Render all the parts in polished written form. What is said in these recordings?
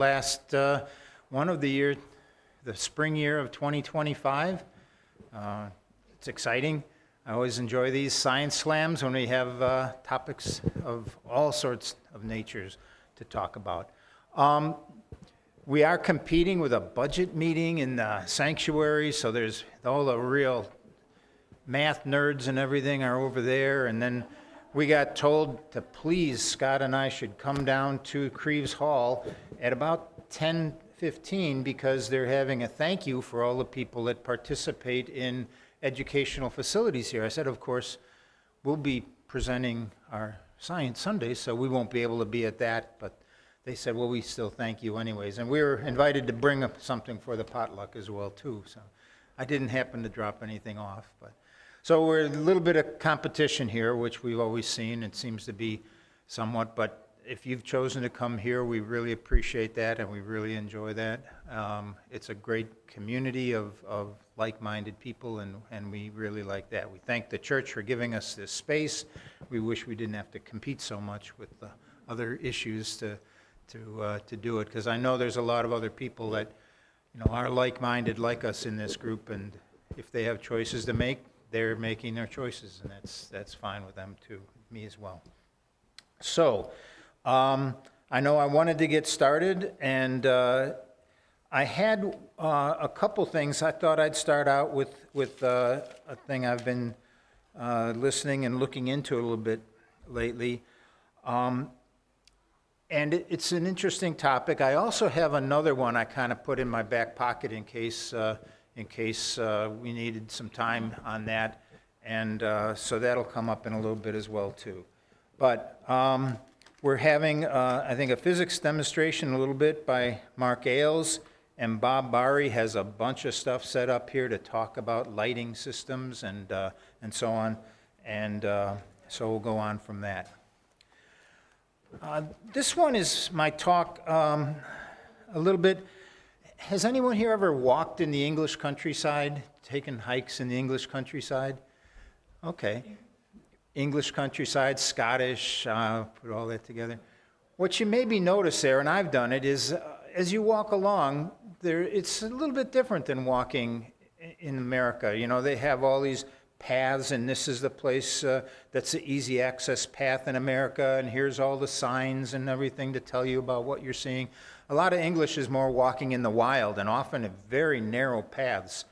Last one of the year, the spring year of 2025. It's exciting. I always enjoy these science slams when we have topics of all sorts of natures to talk about. We are competing with a budget meeting in the sanctuary, so there's all the real math nerds and everything are over there, and then we got told to please, Scott and I should come down to Creeves Hall at about 10:15 because they're having a thank you for all the people that participate in educational facilities here. I said, of course, we'll be presenting our Science Sunday, so we won't be able to be at that, but they said, well, we still thank you anyways. And we were invited to bring up something for the potluck as well, too. So I didn't happen to drop anything off, but. So we're a little bit of competition here, which we've always seen. It seems to be somewhat, but if you've chosen to come here, we really appreciate that, and we really enjoy that. It's a great community of like-minded people, and we really like that. We thank the church for giving us this space. We wish we didn't have to compete so much with the other issues to do it, because I know there's a lot of other people that are like-minded like us in this group, and if they have choices to make, they're making their choices, and that's fine with them too, me as well. So, I know I wanted to get started, and I had a couple things. I thought I'd start out with a thing I've been listening and looking into a little bit lately, and it's an interesting topic. I also have another one I kind of put in my back pocket in case we needed some time on that, and so that'll come up in a little bit as well too. But we're having, I think, a physics demonstration a little bit by Mark Ailes, and Bob Barry has a bunch of stuff set up here to talk about lighting systems and so on, and so we'll go on from that. This one is my talk a little bit. Has anyone here ever walked in the English countryside, taken hikes in the English countryside? Okay. English countryside, Scottish, put all that together. What you maybe notice there, and I've done it, is as you walk along, it's a little bit different than walking in America. They have all these paths, and this is the place that's the easy access path in America, and here's all the signs and everything to tell you about what you're seeing. A lot of English is more walking in the wild, and often in very narrow paths.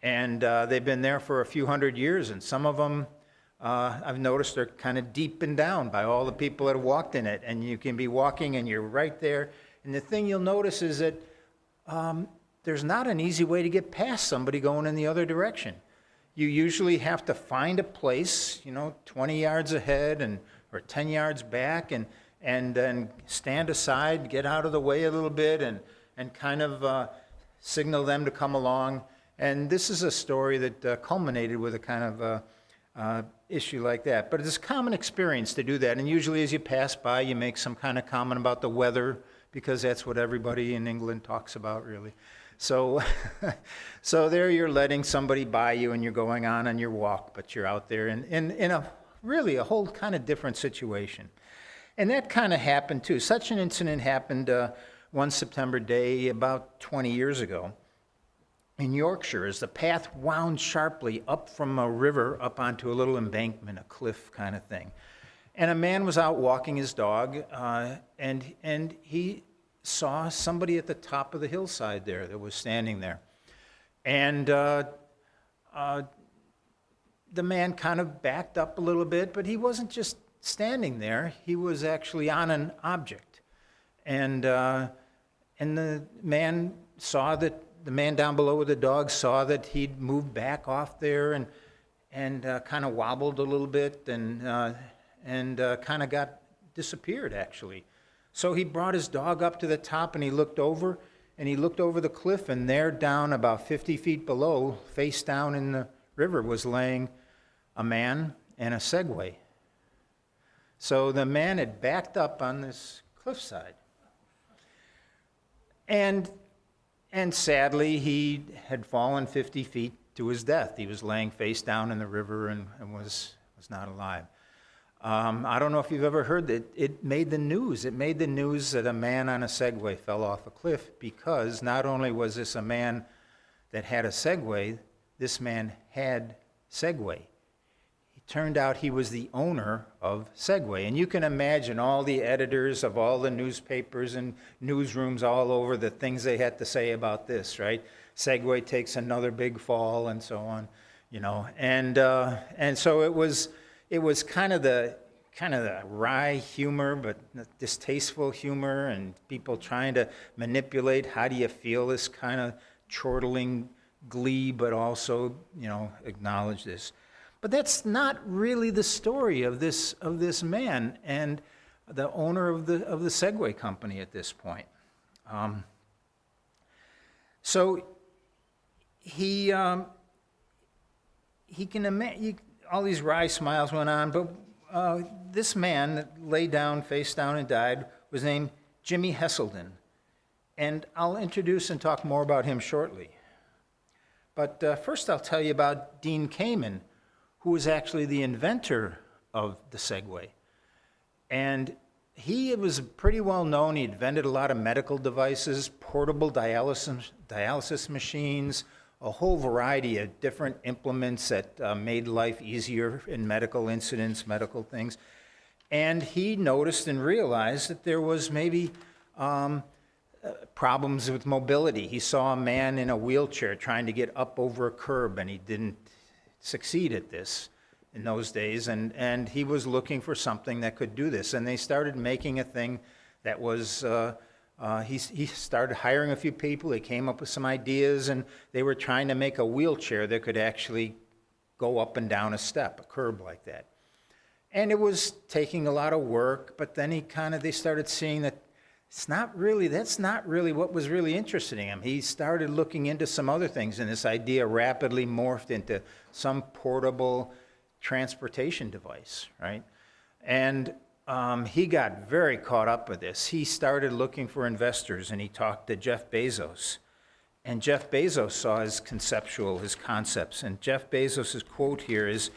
And they've been there for a few hundred years, and some of them, I've noticed, are kind of deep and down by all the people that have walked in it. And you can be walking, and you're right there. And the thing you'll notice is that there's not an easy way to get past somebody going in the other direction. You usually have to find a place, 20 yards ahead or 10 yards back, and then stand aside, get out of the way a little bit, and kind of signal them to come along. And this is a story that culminated with a kind of issue like that. But it's a common experience to do that. And usually as you pass by, you make some kind of comment about the weather, because that's what everybody in England talks about, really. So, so there you're letting somebody by you, and you're going on your walk, but you're out there in a really a whole kind of different situation. And that kind of happened too. Such an incident happened one September day about 20 years ago in Yorkshire, as the path wound sharply up from a river up onto a little embankment, a cliff kind of thing. And a man was out walking his dog, and he saw somebody at the top of the hillside there that was standing there. And the man kind of backed up a little bit, but he wasn't just standing there, he was actually on an object. And the man saw that, the man down below with the dog saw that he'd moved back off there and kind of wobbled a little bit and kind of disappeared, actually. So he brought his dog up to the top, and he looked over the cliff, and there down about 50 feet below, face down in the river, was laying a man and a Segway. So the man had backed up on this cliffside. And sadly, he had fallen 50 feet to his death. He was laying face down in the river and was not alive. I don't know if you've ever heard that it made the news. It made the news that a man on a Segway fell off a cliff because not only was this a man that had a Segway, this man had Segway. It turned out he was the owner of Segway. And you can imagine all the editors of all the newspapers and newsrooms all over, the things they had to say about this, right? Segway takes another big fall and so on, and so it was kind of the wry humor, but distasteful humor, and people trying to manipulate how do you feel, this kind of chortling glee, but also, acknowledge this. But that's not really the story of this man and the owner of the Segway company at this point. So he can imagine, all these wry smiles went on, but this man that lay down, face down, and died was named Jimmy Heselden. And I'll introduce and talk more about him shortly. But first I'll tell you about Dean Kamen, who was actually the inventor of the Segway. And he was pretty well known. He invented a lot of medical devices, portable dialysis machines, a whole variety of different implements that made life easier in medical incidents, medical things. And he noticed and realized that there was maybe problems with mobility. He saw a man in a wheelchair trying to get up over a curb, and he didn't succeed at this in those days. And he was looking for something that could do this. And they started making a thing that was... He started hiring a few people. They came up with some ideas, and they were trying to make a wheelchair that could actually go up and down a step, a curb like that. And it was taking a lot of work, but then they started seeing that that's not really what was really interesting him. He started looking into some other things, and this idea rapidly morphed into some portable transportation device, right? And he got very caught up with this. He started looking for investors, and he talked to Jeff Bezos. And Jeff Bezos saw his concepts. And Jeff Bezos' quote here is,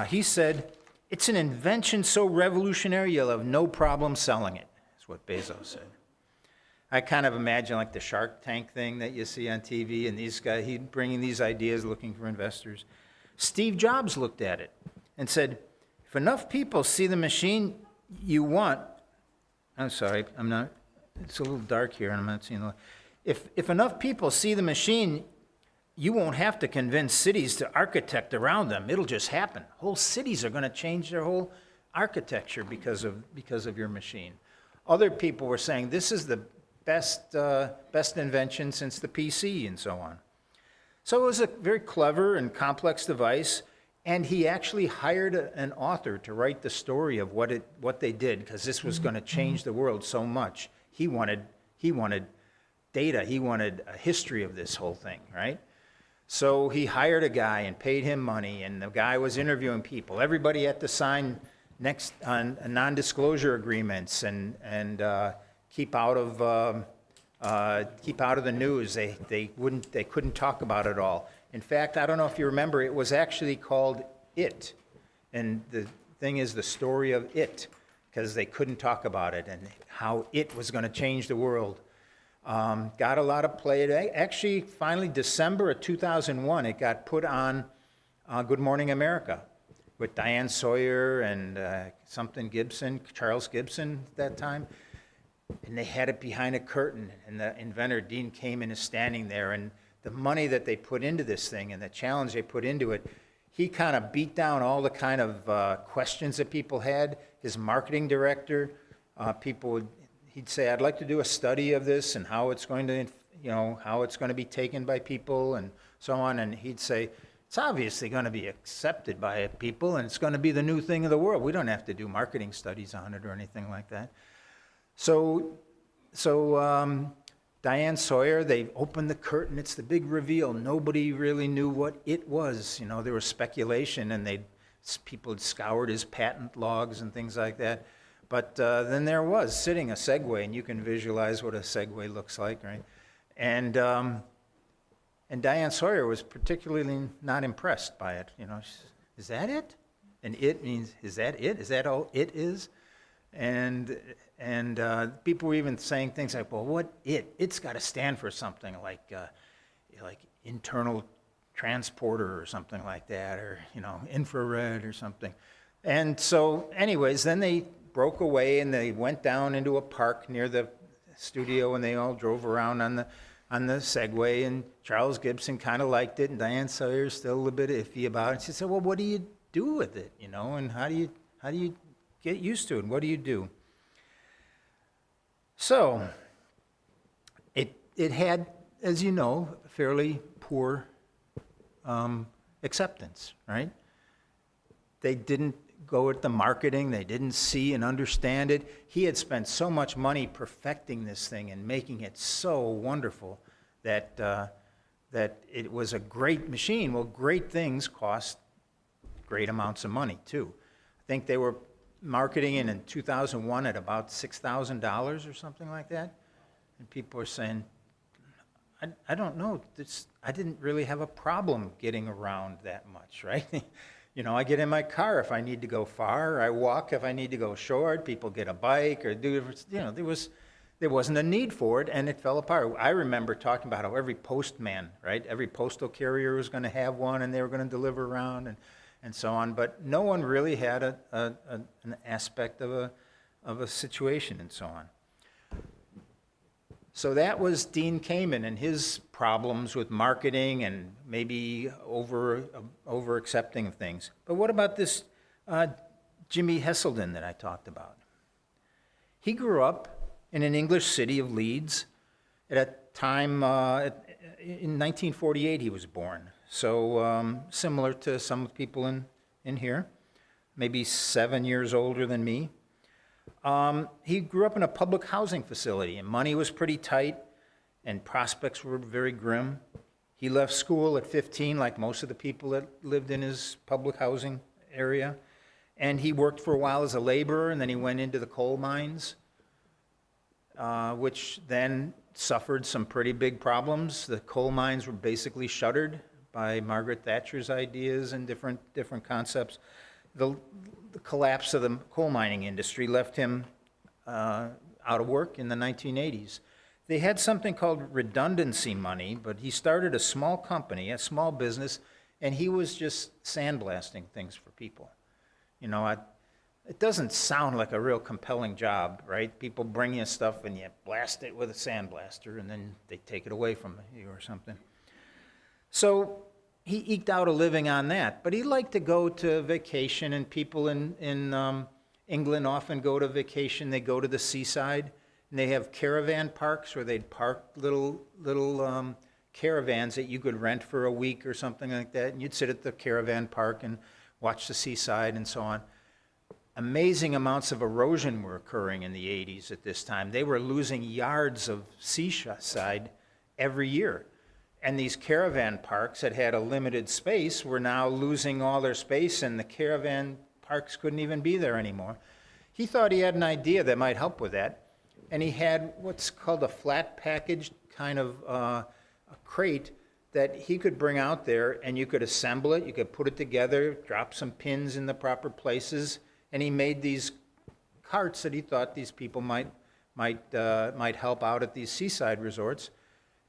he said, "It's an invention so revolutionary you'll have no problem selling it." That's what Bezos said. I kind of imagine like the Shark Tank thing that you see on TV, and these guys, he's bringing these ideas, looking for investors. Steve Jobs looked at it and said, "If enough people see the machine you want," I'm sorry, it's a little dark here and I'm not seeing the light. If enough people see the machine, you won't have to convince cities to architect around them. It'll just happen. Whole cities are going to change their whole architecture because of your machine. Other people were saying this is the best invention since the PC and so on. So it was a very clever and complex device. And he actually hired an author to write the story of what they did, because this was going to change the world so much. He wanted data. He wanted a history of this whole thing, right? So he hired a guy and paid him money, and the guy was interviewing people. Everybody had to sign on non-disclosure agreements and keep out of the news. They couldn't talk about it all. In fact, I don't know if you remember, it was actually called It. And the thing is the story of it, because they couldn't talk about it and how it was going to change the world. Got a lot of play. Actually, finally, December of 2001, it got put on Good Morning America with Diane Sawyer and Charles Gibson at that time. And they had it behind a curtain, and the inventor, Dean Kamen, is standing there, and the money that they put into this thing and the challenge they put into it, he kind of beat down all the kind of questions that people had. His marketing director, he'd say, "I'd like to do a study of this and how it's going to be taken by people and so on." And he'd say, "It's obviously going to be accepted by people, and it's going to be the new thing of the world. We don't have to do marketing studies on it or anything like that." So Diane Sawyer, they opened the curtain. It's the big reveal. Nobody really knew what it was. There was speculation, and people had scoured his patent logs and things like that. But then there was sitting a Segway, and you can visualize what a Segway looks like, right? And Diane Sawyer was particularly not impressed by it. She said, "Is that it? And it means, is that it? Is that all it is? And people were even saying things like, well, what it? It's got to stand for something like internal transporter or something like that, or, infrared or something. And so anyways, then they broke away and they went down into a park near the studio, and they all drove around on the Segway, and Charles Gibson kind of liked it, and Diane Sawyer's still a little bit iffy about it. She said, well, what do you do with it, and how do you get used to it, and what do you do? So it had, as you know, fairly poor acceptance, right? They didn't go at the marketing. They didn't see and understand it. He had spent so much money perfecting this thing and making it so wonderful that it was a great machine. Well, great things cost great amounts of money, too. I think they were marketing it in 2001 at about $6,000 or something like that. And people were saying, I don't know, I didn't really have a problem getting around that much, right? I get in my car if I need to go far, or I walk if I need to go short. People get a bike or there wasn't a need for it, and it fell apart. I remember talking about how every postman, right, every postal carrier was going to have one, and they were going to deliver around and so on. But no one really had an aspect of a situation and so on. So that was Dean Kamen and his problems with marketing and maybe over accepting of things. But what about this Jimmy Heselden that I talked about? He grew up in an English city of Leeds at a time, in 1948 he was born. So similar to some people in here, maybe 7 years older than me. He grew up in a public housing facility, and money was pretty tight, and prospects were very grim. He left school at 15, like most of the people that lived in his public housing area, and he worked for a while as a laborer, and then he went into the coal mines, which then suffered some pretty big problems. The coal mines were basically shuttered by Margaret Thatcher's ideas and different concepts. The collapse of the coal mining industry left him out of work in the 1980s. They had something called redundancy money, but he started a small company, a small business, and he was just sandblasting things for people. It doesn't sound like a real compelling job, right? People bring you stuff and you blast it with a sandblaster, and then they take it away from you or something. So he eked out a living on that, but he liked to go to vacation, and people in England often go to vacation. They go to the seaside, and they have caravan parks where they'd park little caravans that you could rent for a week or something like that, and you'd sit at the caravan park and watch the seaside and so on. Amazing amounts of erosion were occurring in the 80s at this time. They were losing yards of seaside every year. And these caravan parks that had a limited space were now losing all their space, and the caravan parks couldn't even be there anymore. He thought he had an idea that might help with that, and he had what's called a flat packaged kind of a crate that he could bring out there, and you could assemble it, you could put it together, drop some pins in the proper places, and he made these carts that he thought these people might help out at these seaside resorts.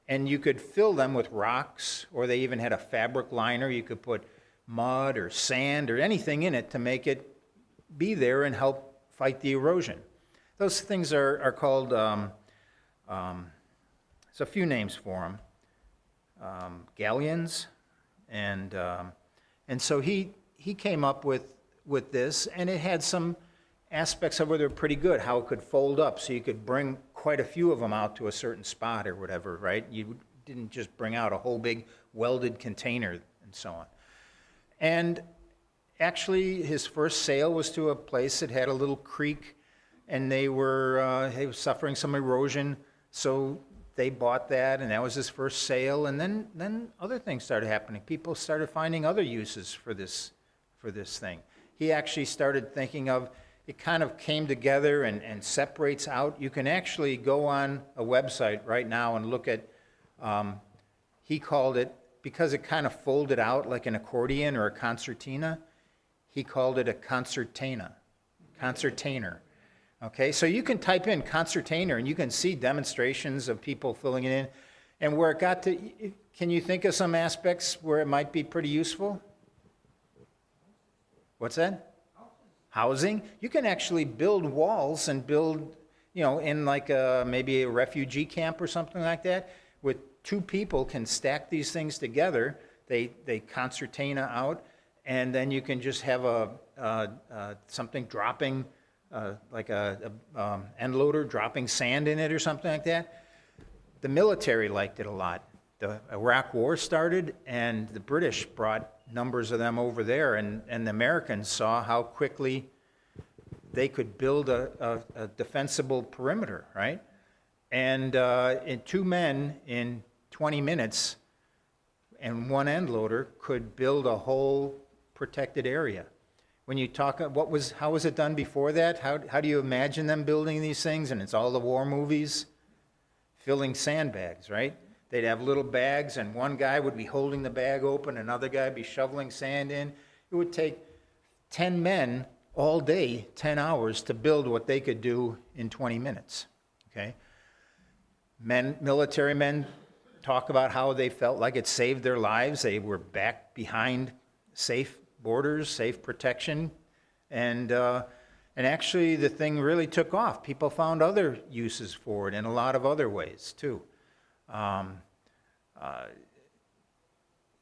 And you could fill them with rocks, or they even had a fabric liner. You could put mud or sand or anything in it to make it be there and help fight the erosion. Those things are called, there's a few names for them, galleons. And so he came up with this, and it had some aspects of it that were pretty good, how it could fold up so you could bring quite a few of them out to a certain spot or whatever, right? You didn't just bring out a whole big welded container and so on. And actually, his first sale was to a place that had a little creek, and they were suffering some erosion, so they bought that, and that was his first sale. And then other things started happening. People started finding other uses for this thing. He actually started thinking of, it kind of came together and separates out. You can actually go on a website right now and look at, he called it, because it kind of folded out like an accordion or a concertina, he called it a concertina, concertainer. Okay, so you can type in concertainer and you can see demonstrations of people filling it in. And where it got to, can you think of some aspects where it might be pretty useful? What's that? Housing. You can actually build walls and build, in like maybe a refugee camp or something like that, with two people can stack these things together. They concertina out, and then you can just have something dropping, like a end loader dropping sand in it or something like that. The military liked it a lot. The Iraq War started, and the British brought numbers of them over there, and the Americans saw how quickly they could build a defensible perimeter, right? And in 2 men in 20 minutes and 1 end loader could build a whole protected area. When you talk, how was it done before that? How do you imagine them building these things? And it's all the war movies, filling sandbags, right? They'd have little bags, and one guy would be holding the bag open, another guy would be shoveling sand in. It would take 10 men all day, 10 hours, to build what they could do in 20 minutes, okay? Military men talk about how they felt like it saved their lives. They were back behind safe borders, safe protection, and actually the thing really took off. People found other uses for it in a lot of other ways too.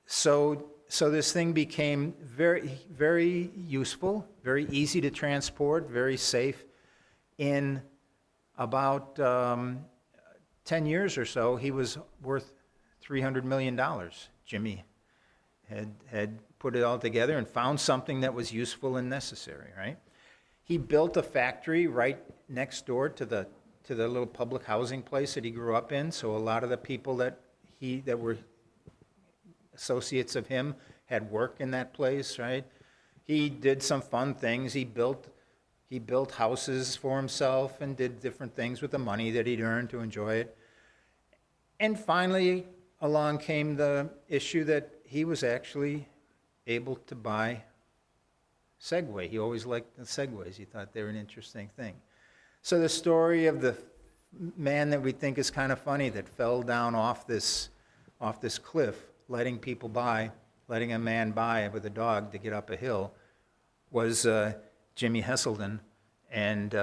So this thing became very, very useful, very easy to transport, very safe. In about 10 years or so, he was worth $300 million. Jimmy had put it all together and found something that was useful and necessary, right? He built a factory right next door to the little public housing place that he grew up in, so a lot of the people that were associates of him had work in that place, right? He did some fun things. He built houses for himself and did different things with the money that he'd earned to enjoy it. And finally, along came the issue that he was actually able to buy Segway. He always liked the Segways. He thought they were an interesting thing. So the story of the man that we think is kind of funny that fell down off this cliff, letting a man by with a dog to get up a hill, was Jimmy Heselden, and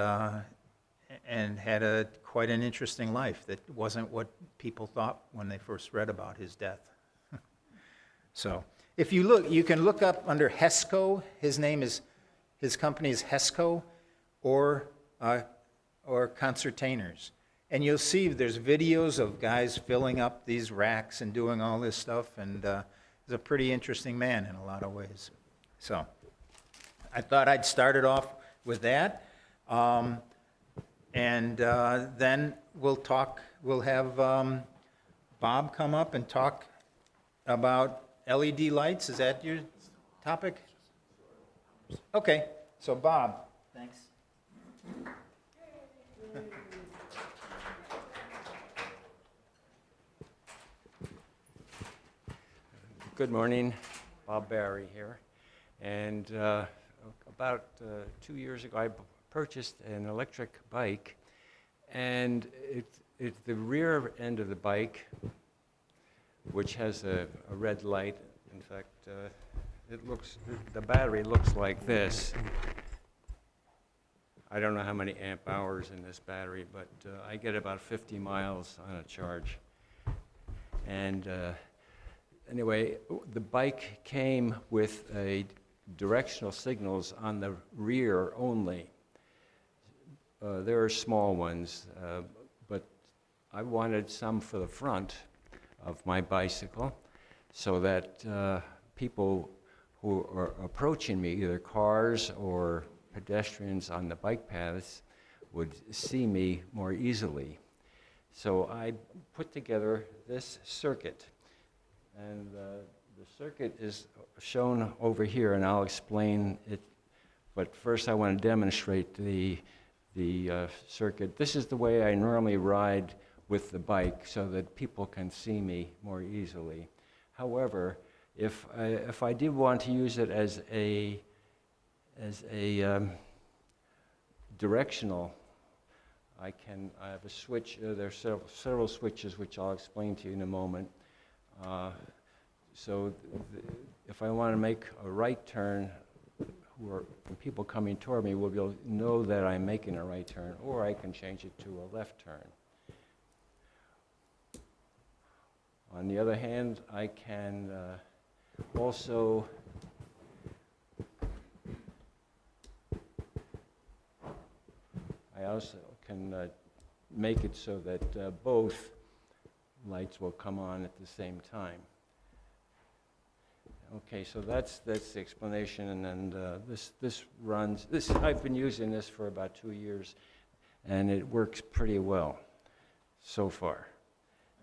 had quite an interesting life that wasn't what people thought when they first read about his death. So if you look, you can look up under HESCO. His company is HESCO, or Concertainers. And you'll see there's videos of guys filling up these racks and doing all this stuff, and he's a pretty interesting man in a lot of ways. So I thought I'd start it off with that. And then we'll have Bob come up and talk about LED lights. Is that your topic? Okay, so Bob. Thanks. Good morning, Bob Barry here. And about 2 years ago, I purchased an electric bike, and it's the rear end of the bike, which has a red light. In fact, the battery looks like this. I don't know how many amp hours in this battery, but I get about 50 miles on a charge. And anyway, the bike came with directional signals on the rear only. There are small ones, but I wanted some for the front of my bicycle so that people who are approaching me, either cars or pedestrians on the bike paths, would see me more easily. So I put together this circuit. And the circuit is shown over here, and I'll explain it. But first I want to demonstrate the circuit. This is the way I normally ride with the bike so that people can see me more easily. However, if I did want to use it as a as a directional, I have a switch, there are several switches which I'll explain to you in a moment. So if I want to make a right turn, when people coming toward me will be able to know that I'm making a right turn, or I can change it to a left turn. On the other hand, I can also make it so that both lights will come on at the same time. Okay, so that's the explanation, and I've been using this for about 2 years, and it works pretty well so far.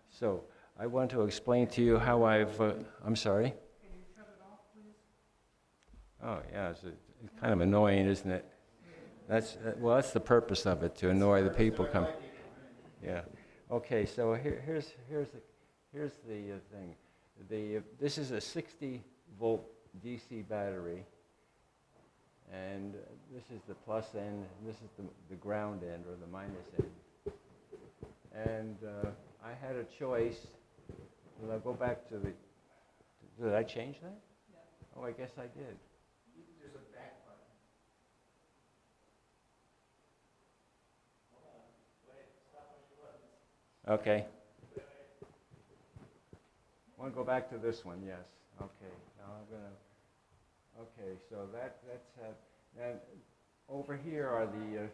So I want to explain to you how I'm sorry? Can you shut it off, please? Oh, yeah, it's kind of annoying, isn't it? That's the purpose of it, to annoy the people come. Yeah. Okay, so here's the thing. This is a 60-volt DC battery, and this is the plus end, and this is the ground end, or the minus end. And I had a choice. Will I go back to the... Did I change that? Yeah. Oh, I guess I did. There's a back button. Okay. I want to go back to this one, yes. Okay, now I'm going to... Okay, so that's... and over here are the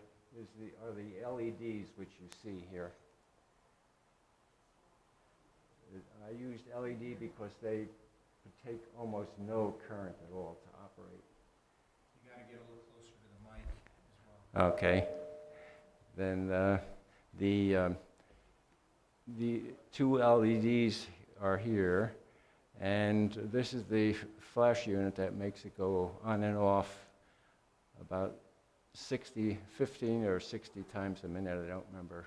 LEDs which you see here. I used LED because they take almost no current at all to operate. You got to get a little closer to the mic as well. Okay. Then the two LEDs are here, and this is the flash unit that makes it go on and off about 15 or 60 times a minute. I don't remember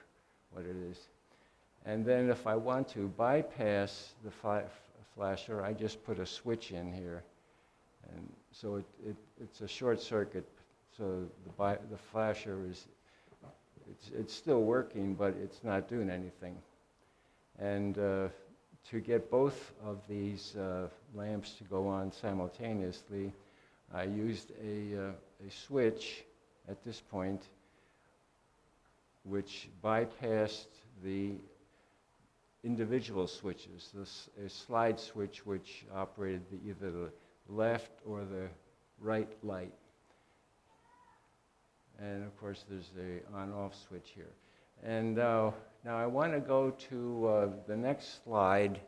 what it is. And then if I want to bypass the flasher, I just put a switch in here. And so it's a short circuit, so the flasher it's still working, but it's not doing anything. And to get both of these lamps to go on simultaneously, I used a switch at this point which bypassed the individual switches, a slide switch which operated either the left or the right light. And of course there's the on-off switch here. And now I want to go to the next slide.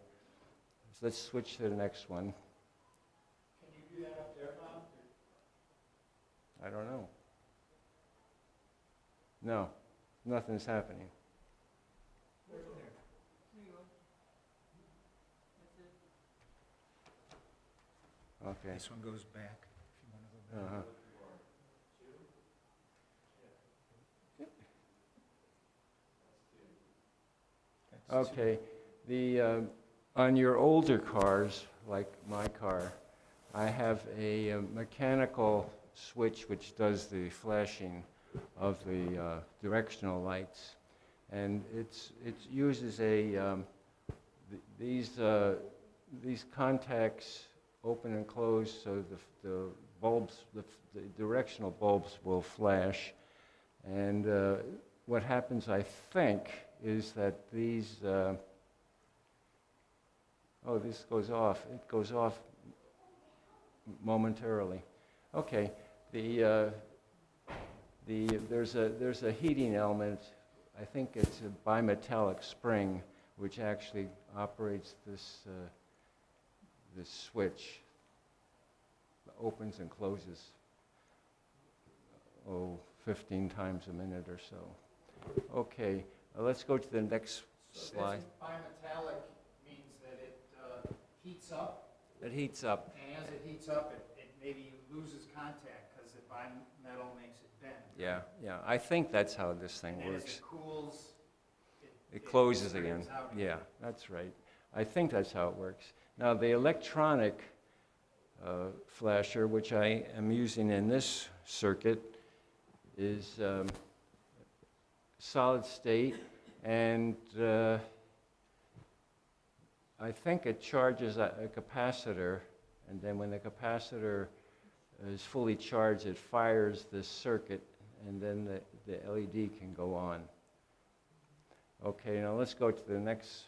So let's switch to the next one. Can you do that up there, Bob? I don't know. No, nothing's happening. There. There you go. That's it. Okay. This one goes back, if you want to go back. Uh-huh. That's two. Okay, on your older cars, like my car, I have a mechanical switch which does the flashing of the directional lights, and it uses these contacts open and close so the bulbs, the directional bulbs will flash, and what happens, I think, is that these, this goes off. It goes off momentarily. Okay, there's a heating element. I think it's a bimetallic spring which actually operates this switch. Opens and closes 15 times a minute or so. Okay, let's go to the next slide. So this bimetallic means that it heats up, It heats up. and as it heats up, it maybe loses contact because the bimetal makes it bend. Yeah. I think that's how this thing And then as works. it cools, It closes straightens again. out Yeah, that's right. I think that's how it works. Now, the electronic flasher, which I am using in this circuit is solid state, and I think it charges a capacitor, and then when the capacitor is fully charged, it fires this circuit, and then the LED can go on. Okay, now let's go to the next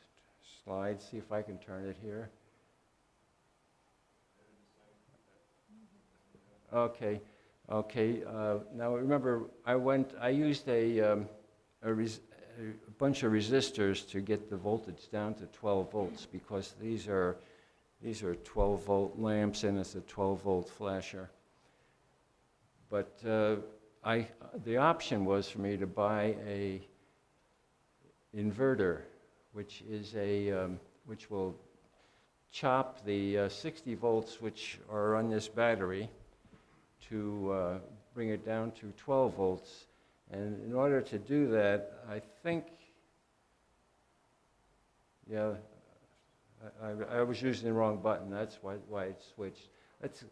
slide, see if I can turn it here. Okay, now remember, I used a bunch of resistors to get the voltage down to 12 volts because these are 12-volt lamps and it's a 12-volt flasher. But the option was for me to buy a inverter, which will chop the 60 volts which are on this battery to bring it down to 12 volts. And in order to do that, I think, yeah, I was using the wrong button. That's why it switched.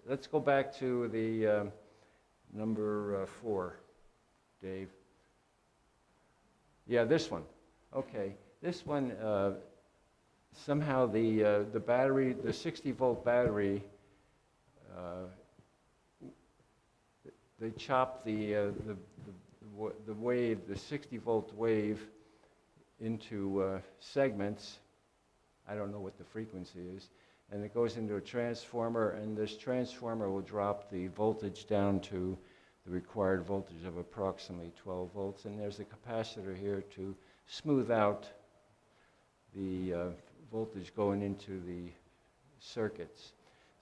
Let's go back to the number 4, Dave. Yeah, this one. Okay, this one, somehow the battery, the 60-volt battery, they chopped the wave, the 60-volt wave, into segments. I don't know what the frequency is, and it goes into a transformer, and this transformer will drop the voltage down to the required voltage of approximately 12 volts, and there's a capacitor here to smooth out the voltage going into the circuits.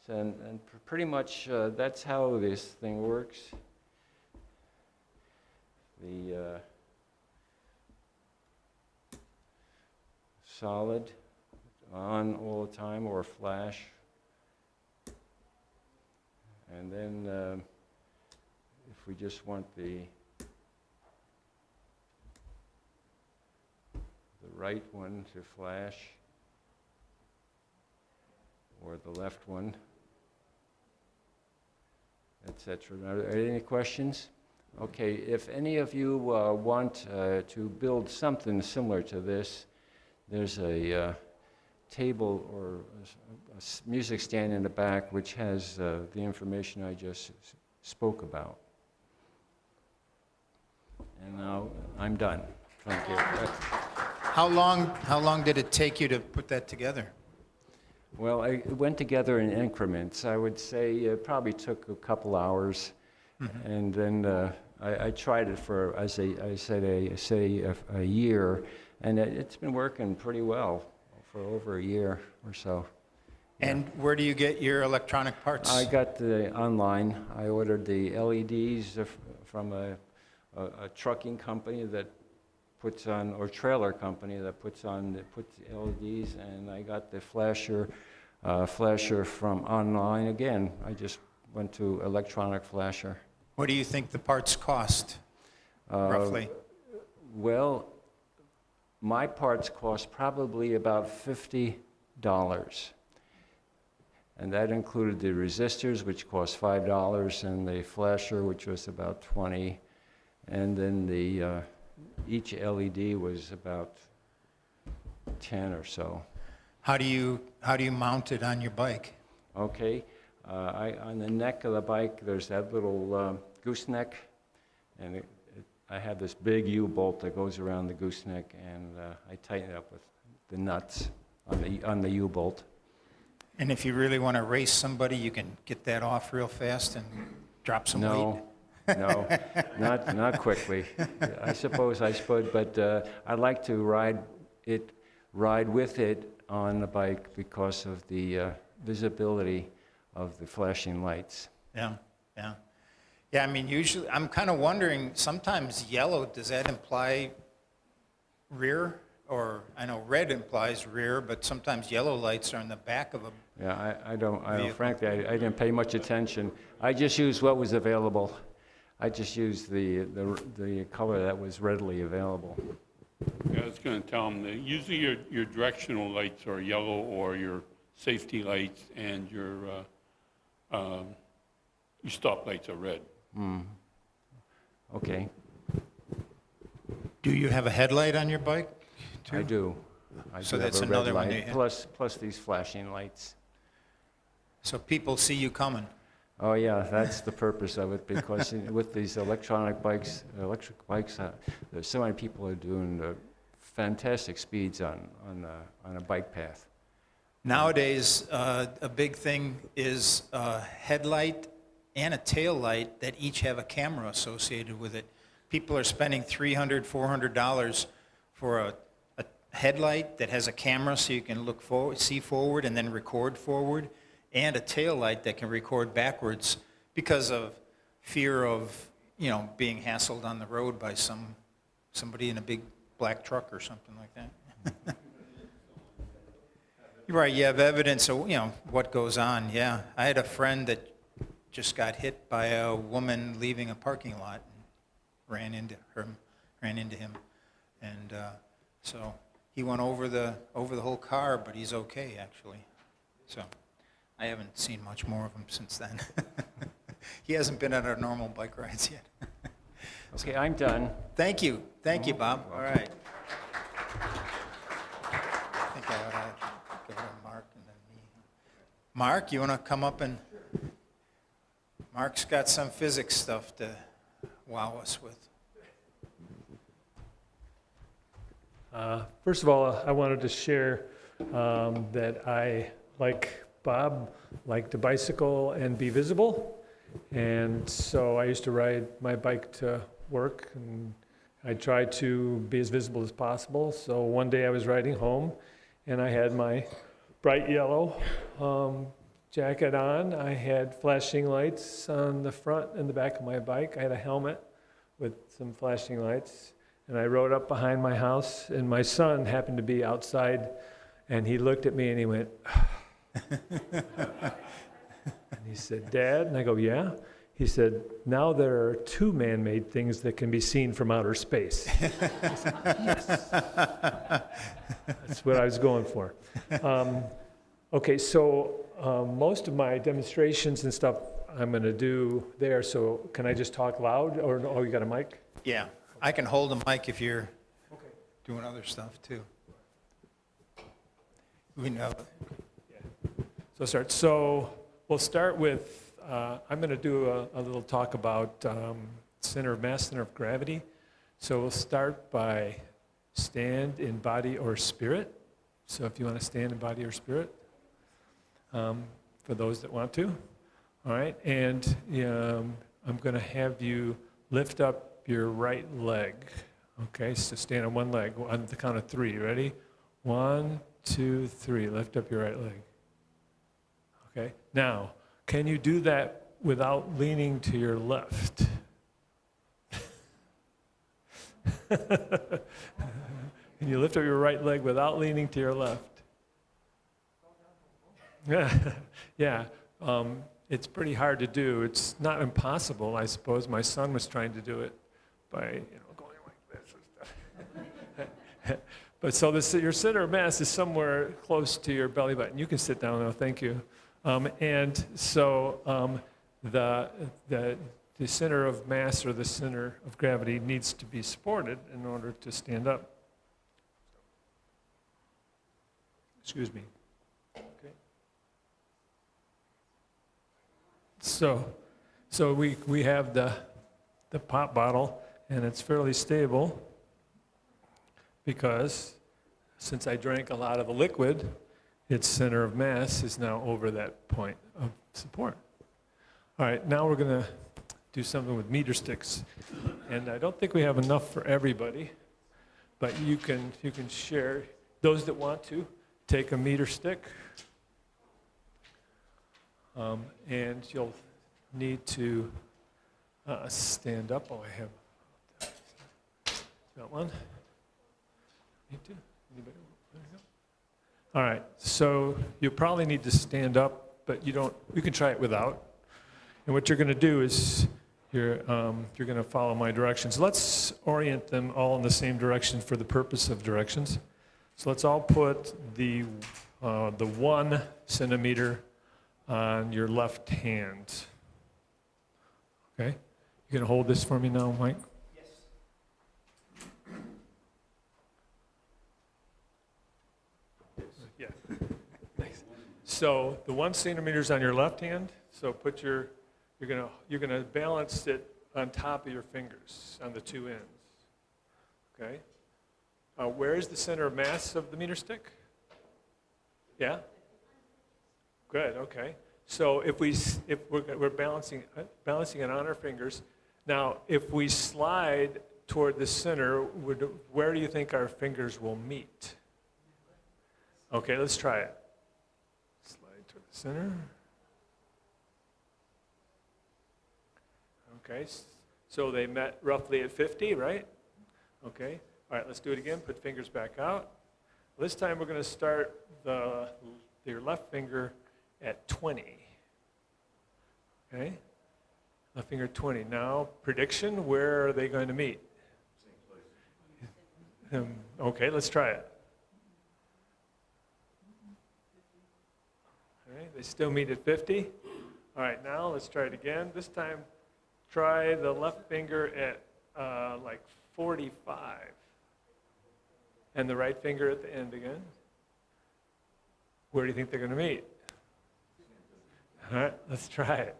So, and pretty much that's how this thing works. The solid on all the time, or flash, and then if we just want the right one to flash, or the left one, etc. Are there any questions? Okay, if any of you want to build something similar to this, there's a table or a music stand in the back which has the information I just spoke about. And now I'm done. Thank you. How long did it take you to put that together? Well, it went together in increments. I would say it probably took a couple hours, and then I tried it for, as I said, a year, and it's been working pretty well for over a year or so. And where do you get your electronic parts? I got the online. I ordered the LEDs from a trucking company that puts on, or trailer company that puts LEDs, and I got the flasher from online again. I just went to electronic flasher. What do you think the parts cost, roughly? Well, my parts cost probably about $50. And that included the resistors, which cost $5, and the flasher, which was about $20. And then the each LED was about 10 or so. How do you mount it on your bike? Okay, on the neck of the bike, there's that little gooseneck, and I have this big U-bolt that goes around the gooseneck, and I tighten it up with the nuts on the U-bolt. And if you really want to race somebody, you can get that off real fast and drop some weight? No, not quickly. I suppose I should, but I like to ride with it on the bike because of the visibility of the flashing lights. Yeah. I mean, usually, I'm kind of wondering, sometimes yellow, does that imply rear? Or, I know red implies rear, but sometimes yellow lights are in the back of a... Yeah, I don't, frankly, I didn't pay much attention. I just used what was available. I just used the color that was readily available. Yeah, I was going to tell them that usually your directional lights are yellow, or your safety lights, and your stop lights are red. Okay, Do you have a headlight on your bike? I too? do. I So do have that's a red another one light, that you- plus these flashing lights. So people see you coming. Oh, yeah, that's the purpose of it, because with these electric bikes, there's so many people are doing fantastic speeds on a bike path. Nowadays, a big thing is a headlight and a tail light that each have a camera associated with it. People are spending $300, $400 for a headlight that has a camera so you can look forward, see forward and then record forward, and a tail light that can record backwards because of fear of, being hassled on the road by somebody in a big black truck or something like that. You're right, you have evidence of, what goes on, yeah. I had a friend that just got hit by a woman leaving a parking lot and ran into him. And so he went over the whole car, but he's okay, actually. So I haven't seen much more of him since then. He hasn't been on our normal bike rides yet. Okay, I'm done. Thank you, Bob. All right. I think I ought to go to Mark and then me. Mark, you want to come up and, Mark's got some physics stuff to wow us with. First of all, I wanted to share that I, like Bob, like to bicycle and be visible. And so I used to ride my bike to work, and I tried to be as visible as possible. So one day I was riding home, and I had my bright yellow jacket on. I had flashing lights on the front and the back of my bike. I had a helmet with some flashing lights. And I rode up behind my house, and my son happened to be outside, and he looked at me and he went, and he said, "Dad?" And I go, "Yeah." He said, "Now there are two man-made things that can be seen from outer space." I said, "Yes." That's what I was going for. Okay, so most of my demonstrations and stuff I'm going to do there, so can I just talk loud, or oh, you got a mic? Yeah, I can hold the mic if you're doing other stuff too. We know. So we'll start with, I'm going to do a little talk about center of mass, center of gravity. So we'll start by stand in body or spirit. So if you want to stand in body or spirit, for those that want to. All right, and I'm going to have you lift up your right leg. Okay, so stand on one leg on the count of three. Ready? 1, 2, 3. Lift up your right leg. Okay, now, can you do that without leaning to your left? Can you lift up your right leg without leaning to your left? Yeah. It's pretty hard to do. It's not impossible, I suppose. My son was trying to do it by going like this and stuff. But so your center of mass is somewhere close to your belly button. You can sit down now, thank you. And so the center of mass or the center of gravity needs to be supported in order to stand up. Excuse me. Okay. So we have the pop bottle, and it's fairly stable because since I drank a lot of the liquid, its center of mass is now over that point of support. All right, now we're going to do something with meter sticks, and I don't think we have enough for everybody, but you can share. Those that want to take a meter stick, and you'll need to stand up. Oh, I have got one. Need to? Anybody? There you go. All right. So you probably need to stand up, but you don't. You can try it without. And what you're going to do is you're going to follow my directions. Let's orient them all in the same direction for the purpose of directions. So let's all put the 1 centimeter on your left hand. Okay? You gonna hold this for me now, Mike? Yes. Yeah. Nice. So the 1 centimeter is on your left hand. So put you're gonna balance it on top of your fingers on the 2 ends. Okay. Where is the center of mass of the meter stick? Yeah. Good. Okay. So if we're balancing it on our fingers, now if we slide toward the center, where do you think our fingers will meet? Okay, let's try it. Slide toward the center. Okay, so they met roughly at 50, right? Okay, all right, let's do it again. Put fingers back out. This time we're going to start your left finger at 20. Okay, left finger 20. Now, prediction, where are they going to meet? Okay, let's try it. All right, they still meet at 50. All right, now let's try it again. This time, try the left finger at like 45. And the right finger at the end again. Where do you think they're going to meet? All right, let's try it.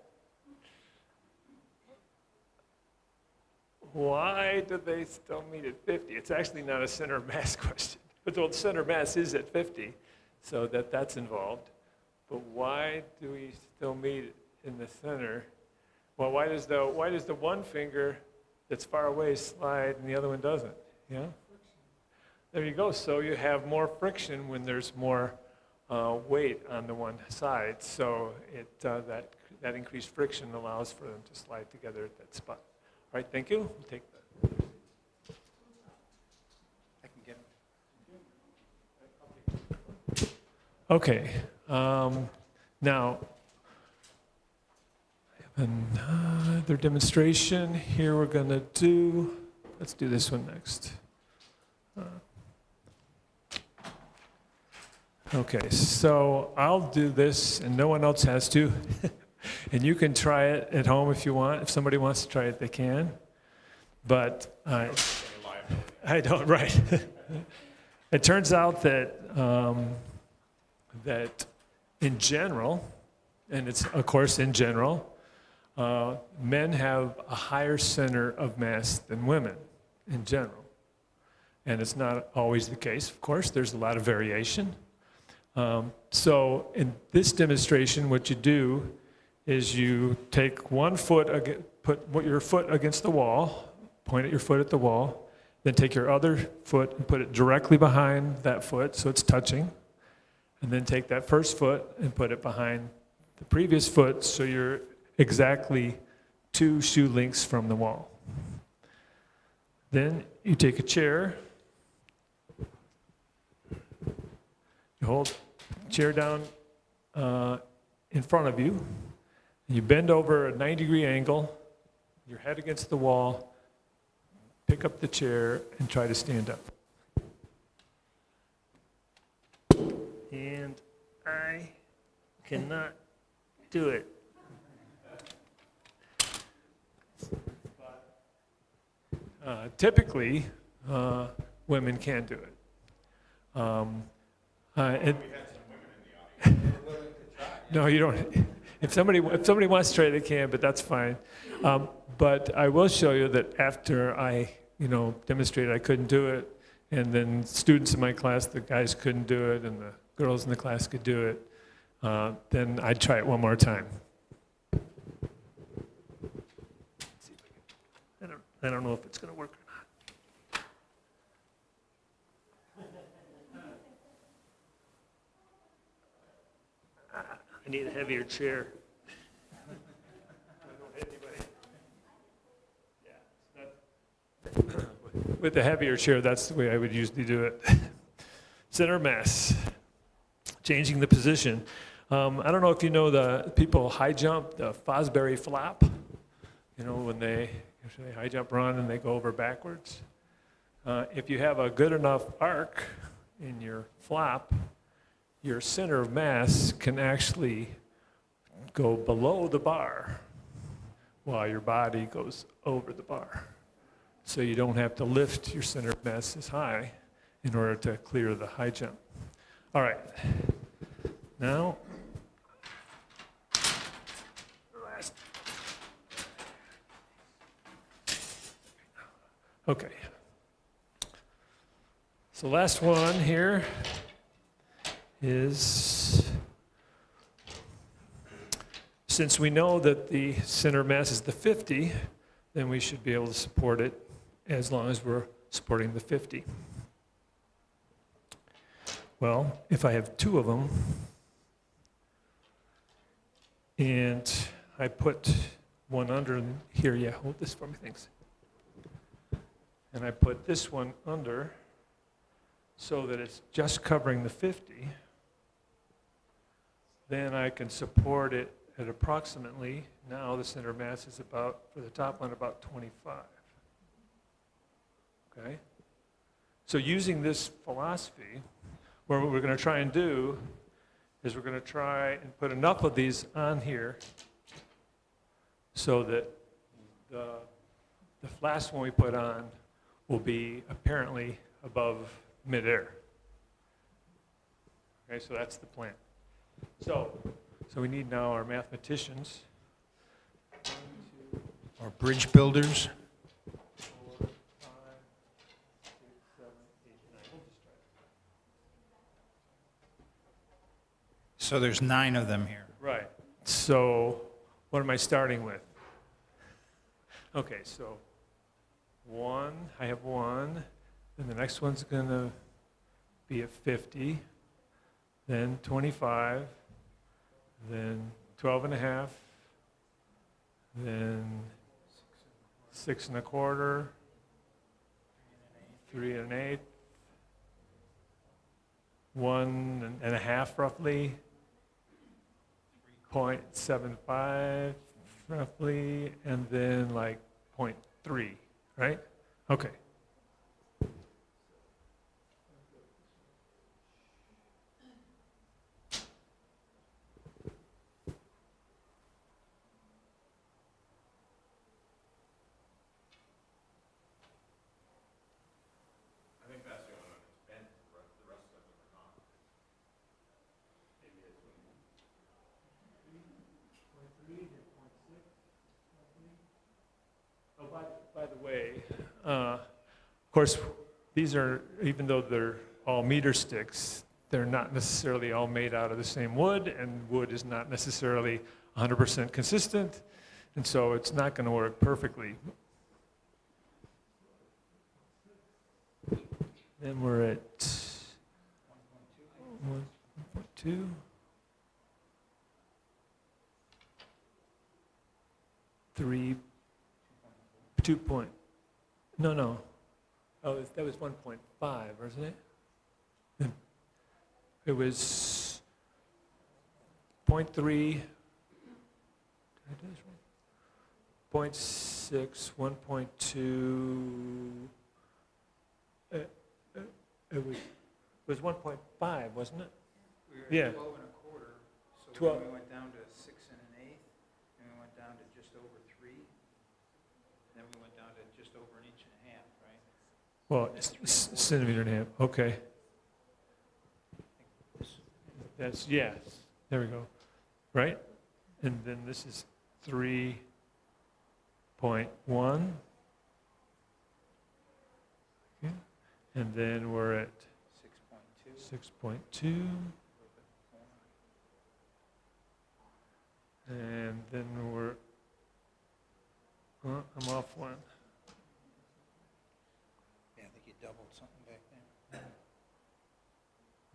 Why do they still meet at 50? It's actually not a center of mass question. But the center of mass is at 50, so that's involved. But why do we still meet in the center? Well, why does the one finger that's far away slide and the other one doesn't? Yeah? There you go. So you have more friction when there's more weight on the one side. So that increased friction allows for them to slide together at that spot. All right, thank you. We'll take that. I can get Okay. Now, another demonstration. Here we're going to do, let's do this one next. Okay, so I'll do this and no one else has to. And you can try it at home if you want. If somebody wants to try it, they can. But I don't, right. It turns out that that in general, and it's of course in general, men have a higher center of mass than women in general. And it's not always the case, of course. There's a lot of variation. So in this demonstration, what you do is you take one foot, put your foot against the wall, point at your foot at the wall, then take your other foot and put it directly behind that foot so it's touching, and then take that first foot and put it behind the previous foot so you're exactly 2 shoe lengths from the wall. Then you take a chair, you hold the chair down in front of you, you bend over a 90-degree angle, your head against the wall, pick up the chair, and try to stand up. And I cannot do it. Typically, women can do it. No, you don't. If somebody wants to try it, they can, but that's fine. But I will show you that after I, demonstrated I couldn't do it, and then students in my class, the guys couldn't do it, and the girls in the class could do it, then I'd try it one more time. I don't know if it's going to work or not. I need a heavier chair. With the heavier chair, that's the way I would usually do it. Center mass, changing the position. I don't know if you know the people high jump, the Fosbury flop. When they high jump run and they go over backwards. If you have a good enough arc in your flop, your center of mass can actually go below the bar, while your body goes over the bar. So you don't have to lift your center of mass as high in order to clear the high jump. All right. Now, last. Okay. So last one here is, since we know that the center of mass is the 50, then we should be able to support it as long as we're supporting the 50. Well, if I have two of them, and I put one under here, yeah, hold this for me, thanks. And I put this one under so that it's just covering the 50, then I can support it at approximately, now the center of mass is about, for the top one, about 25. Okay? So using this philosophy, what we're going to try and do is we're going to try and put enough of these on here so that the last one we put on will be apparently above midair. Okay, so that's the plan. So we need now our mathematicians. Or bridge builders. 4, 5, 6, 7, 8, 9. We'll just try it. So there's 9 of them here. Right. So what am I starting with? Okay, so 1, I have 1, and the next one's going to be at 50, then 25, then 12 and a half, then 6 and a quarter, 3 and an eighth, 1 and a half roughly, 0.75 roughly, and then like 0.3, right? Okay. By the way, of course, these are, even though they're all meter sticks, they're not necessarily all made out of the same wood, and wood is not necessarily 100% consistent, and so it's not going to work perfectly. Then we're at 1.2. 3, 2 point, no. Oh, that was 1.5, wasn't it? It was 0.3, did I do this wrong? 0.6, 1.2, it was 1.5, wasn't it? We were Yeah. at 12 and a quarter, so 12. we went down to 6 and an eighth, and we went down to just over 3. Then we went down to just over an inch and a half, right? Well, centimeter and a half, okay. That's, yes, there we go, right? And then this is 3.1. Okay. And then we're at 6.2. 6.2. And then we're, oh, I'm off one. Yeah, I think you doubled something back there.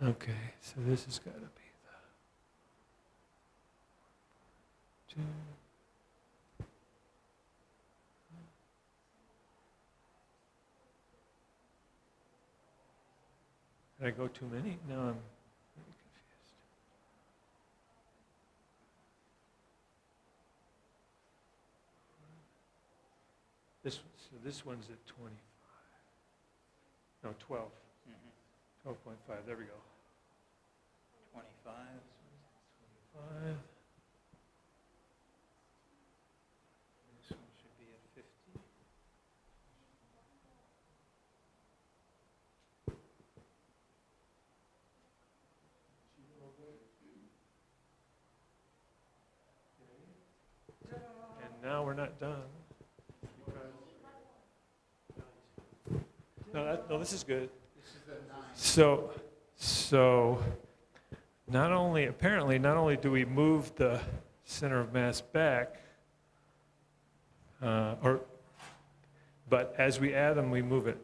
Okay, so this has got to be the 2. Did I go too many? No, I'm really confused. So this one's at 25. No, 12. 12.5, there we go. 25. 5. This now we're not done. No, this is good. So apparently, not only do we move the center of mass back, but as we add them, we move it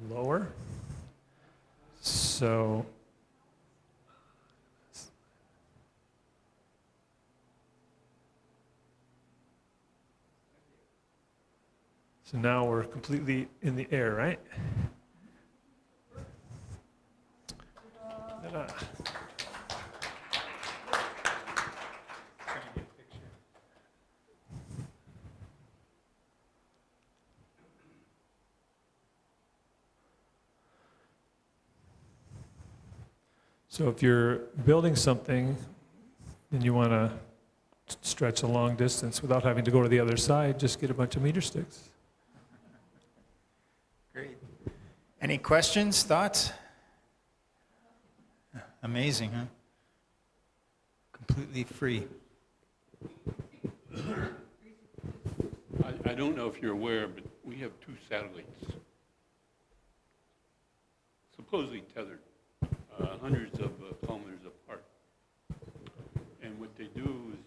lower. So now we're completely in the air, right? Ta-da. So if you're building something and you want to stretch a long distance without having to go to the other side, just get a bunch of meter sticks. Great. Any questions, thoughts? Amazing, huh? Completely free. I don't know if you're aware, but we have 2 satellites, supposedly tethered, hundreds of kilometers apart. And what they do is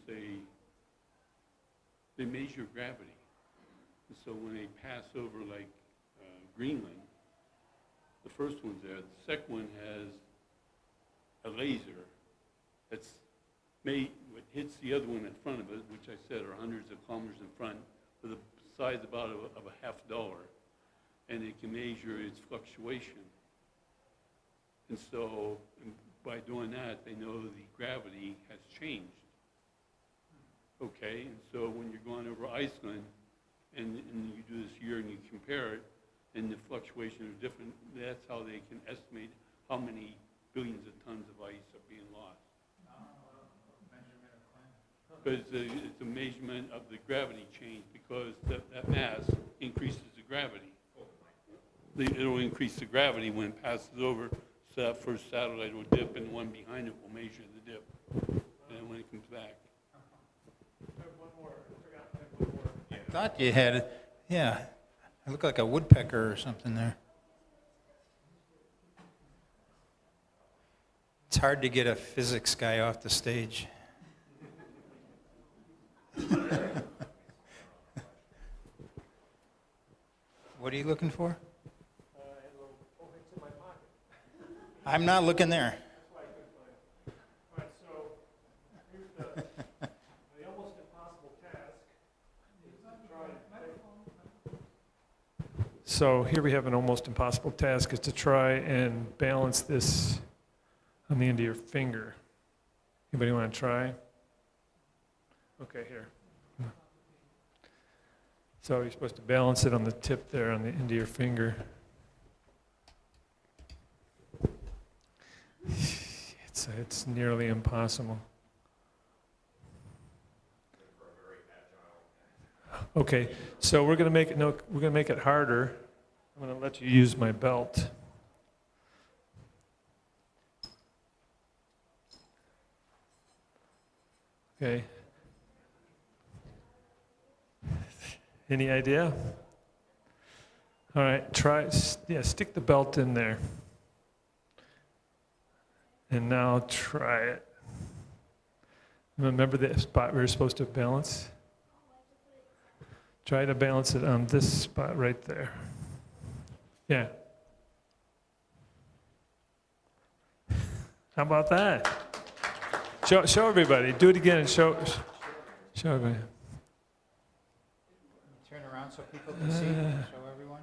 they measure gravity. And so when they pass over like Greenland, the first one's there. The second one has a laser that's made, what hits the other one in front of it, which I said are hundreds of kilometers in front, with a size about of a $50, and it can measure its fluctuation. And so by doing that, they know the gravity has changed. Okay, and so when you're going over Iceland, and you do this year and you compare it, and the fluctuations are different, that's how they can estimate how many billions of tons of ice are being lost. Because it's a measurement of the gravity change, because that mass increases the gravity. It'll increase the gravity when it passes over, so that first satellite will dip, and the one behind it will measure the dip, and then when it comes back. I thought you had, yeah, it looked like a woodpecker or something there. It's hard to get a physics guy off the stage. What are you looking for? I'm not looking there. So here we have an almost impossible task, is to try and balance this on the end of your finger. Anybody want to try? Okay, here. So you're supposed to balance it on the tip there on the end of your finger. It's nearly impossible. Okay, so we're going to make it harder. I'm going to let you use my belt. Okay. Any idea? All right, stick the belt in there. And now try it. Remember the spot we were supposed to balance? Try to balance it on this spot right there. Yeah. How about that? Show everybody. Do it again and show everybody. Turn around so people can see, show everyone.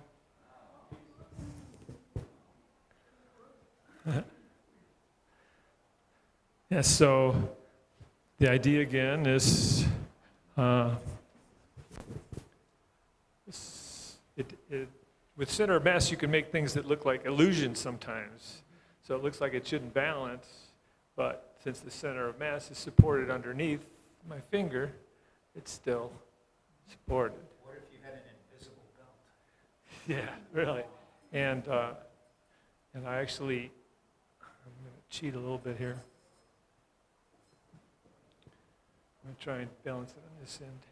Yeah, so the idea again is with center of mass, you can make things that look like illusions sometimes. So it looks like it shouldn't balance, but since the center of mass is supported underneath my finger, it's still supported. What if you had an invisible belt? Yeah, really. And I actually, I'm going to cheat a little bit here. I'm going to try and balance it on this end.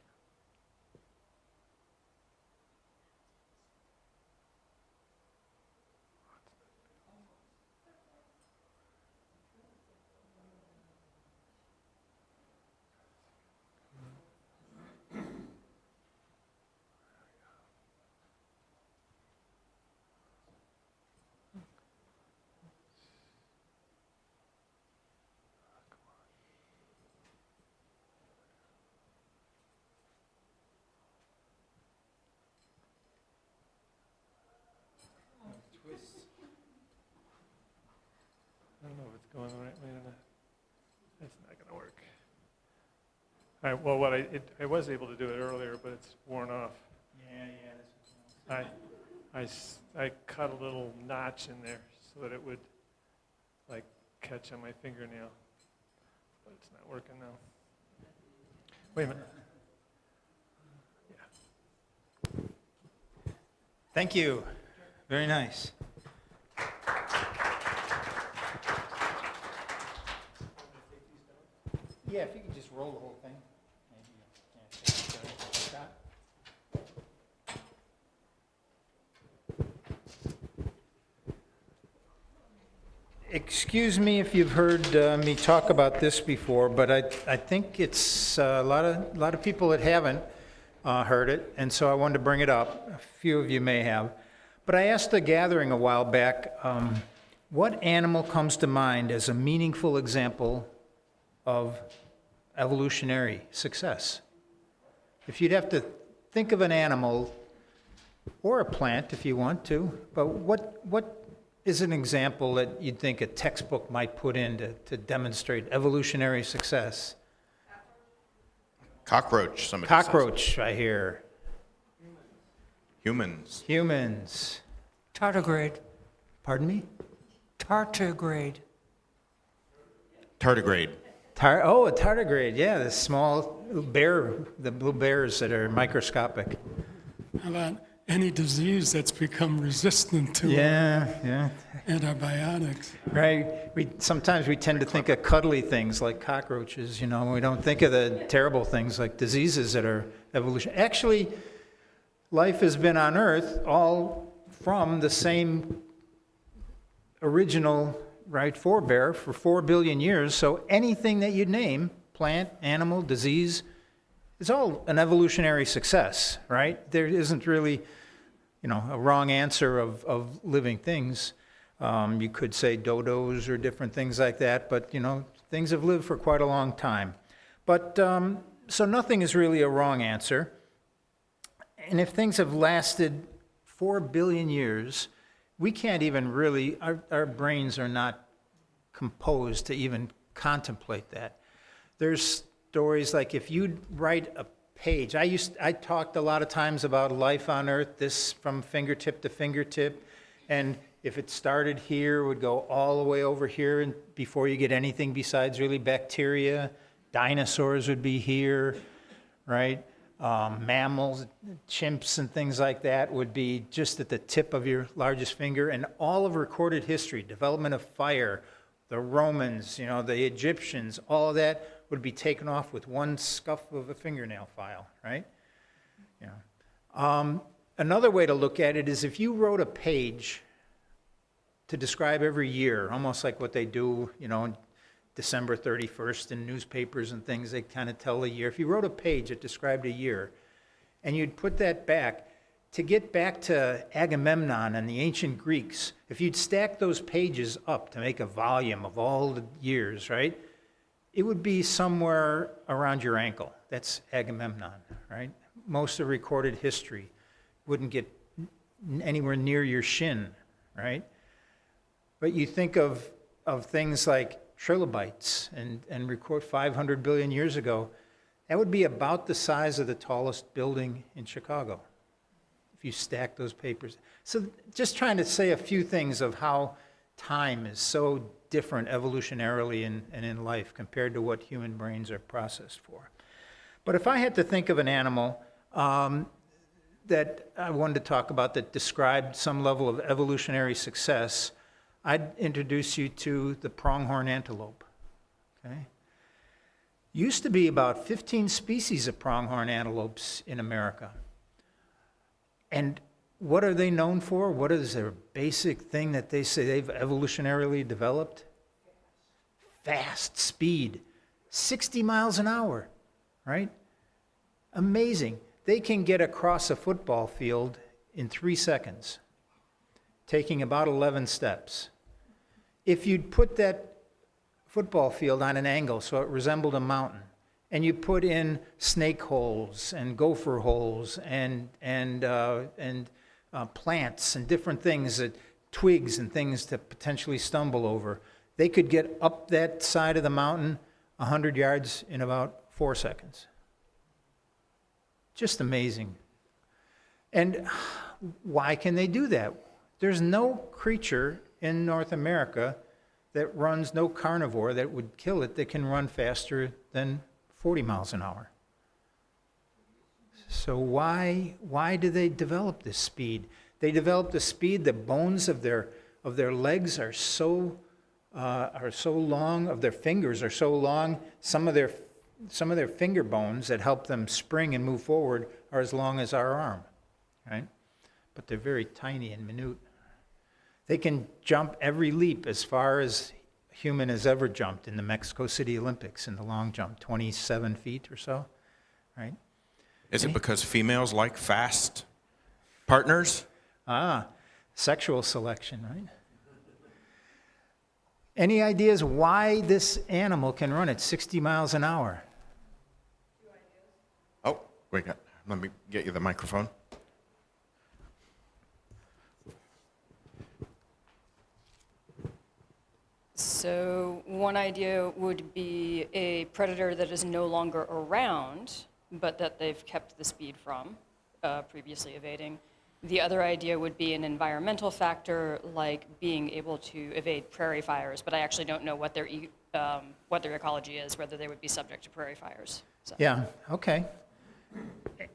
going the right way or not? That's not gonna work. All right, well, I was able to do it earlier, but it's worn off. I cut a little notch in there so that it would like catch on my fingernail, but it's not working now. Wait a minute. Thank you. Very nice. Yeah, if you could just roll the whole thing. Scott? Excuse me if you've heard me talk about this before, but I think it's a lot of people that haven't heard it, and so I wanted to bring it up. A few of you may have. But I asked a gathering a while back, what animal comes to mind as a meaningful example of evolutionary success? If you'd have to think of an animal, or a plant if you want to, but what is an example that you'd think a textbook might put in to demonstrate evolutionary success? Cockroach, somebody says. Cockroach, I hear. Humans. Humans. Tardigrade. Pardon me? Tardigrade. Tardigrade. A tardigrade, yeah, the small bear, the blue bears that are microscopic. How about any disease that's become resistant to Yeah, antibiotics? right. Sometimes we tend to think of cuddly things like cockroaches, you know, we don't think of the terrible things like diseases that are evolution. Actually, life has been on Earth all from the same original, right, forebear for 4 billion years. So anything that you name, plant, animal, disease, it's all an evolutionary success, right? There isn't really, you know, a wrong answer of living things. You could say dodos or different things like that, but, you know, things have lived for quite a long time. But, so nothing is really a wrong answer. And if things have lasted 4 billion years, we can't even really, our brains are not composed to even contemplate that. There's stories like if you write a page, I talked a lot of times about life on Earth, this from fingertip to fingertip, and if it started here, it would go all the way over here and before you get anything besides really bacteria. Dinosaurs would be here, right? Mammals, chimps and things like that would be just at the tip of your largest finger, and all of recorded history, development of fire, the Romans, you know, the Egyptians, all of that would be taken off with one scuff of a fingernail file, right? Yeah. Another way to look at it is if you wrote a page to describe every year, almost like what they do, you know, December 31st in newspapers and things, they kind of tell the year. If you wrote a page that described a year, and you'd put that back, to get back to Agamemnon and the ancient Greeks, if you'd stack those pages up to make a volume of all the years, right, it would be somewhere around your ankle. That's Agamemnon, right? Most of recorded history wouldn't get anywhere near your shin, right? But you think of things like trilobites and record 500 billion years ago, that would be about the size of the tallest building in Chicago if you stack those papers. So just trying to say a few things of how time is so different evolutionarily and in life compared to what human brains are processed for. But if I had to think of an animal that I wanted to talk about that described some level of evolutionary success, I'd introduce you to the pronghorn antelope, okay? Used to be about 15 species of pronghorn antelopes in America. And what are they known for? What is their basic thing that they say they've evolutionarily developed? Fast speed, 60 miles an hour, right? Amazing. They can get across a football field in 3 seconds, taking about 11 steps. If you'd put that football field on an angle so it resembled a mountain, and you put in snake holes and gopher holes and plants and different things, twigs and things to potentially stumble over, They could get up that side of the mountain 100 yards in about 4 seconds. Just amazing. And why can they do that? There's no creature in North America that runs, no carnivore that would kill it that can run faster than 40 miles an hour. So why do they develop this speed? They develop the speed, the bones of their legs are so long, of their fingers are so long, some of their finger bones that help them spring and move forward are as long as our arm, right? But they're very tiny and minute. They can jump every leap as far as a human has ever jumped in the Mexico City Olympics in the long jump, 27 feet or so, right? Is it because females like fast partners? Sexual selection, right? Any ideas why this animal can run at 60 miles an hour? Oh, wait, let me get you the microphone. So one idea would be a predator that is no longer around, but that they've kept the speed from, previously evading. The other idea would be an environmental factor, like being able to evade prairie fires, but I actually don't know what their ecology is, whether they would be subject to prairie fires. So. Yeah, okay.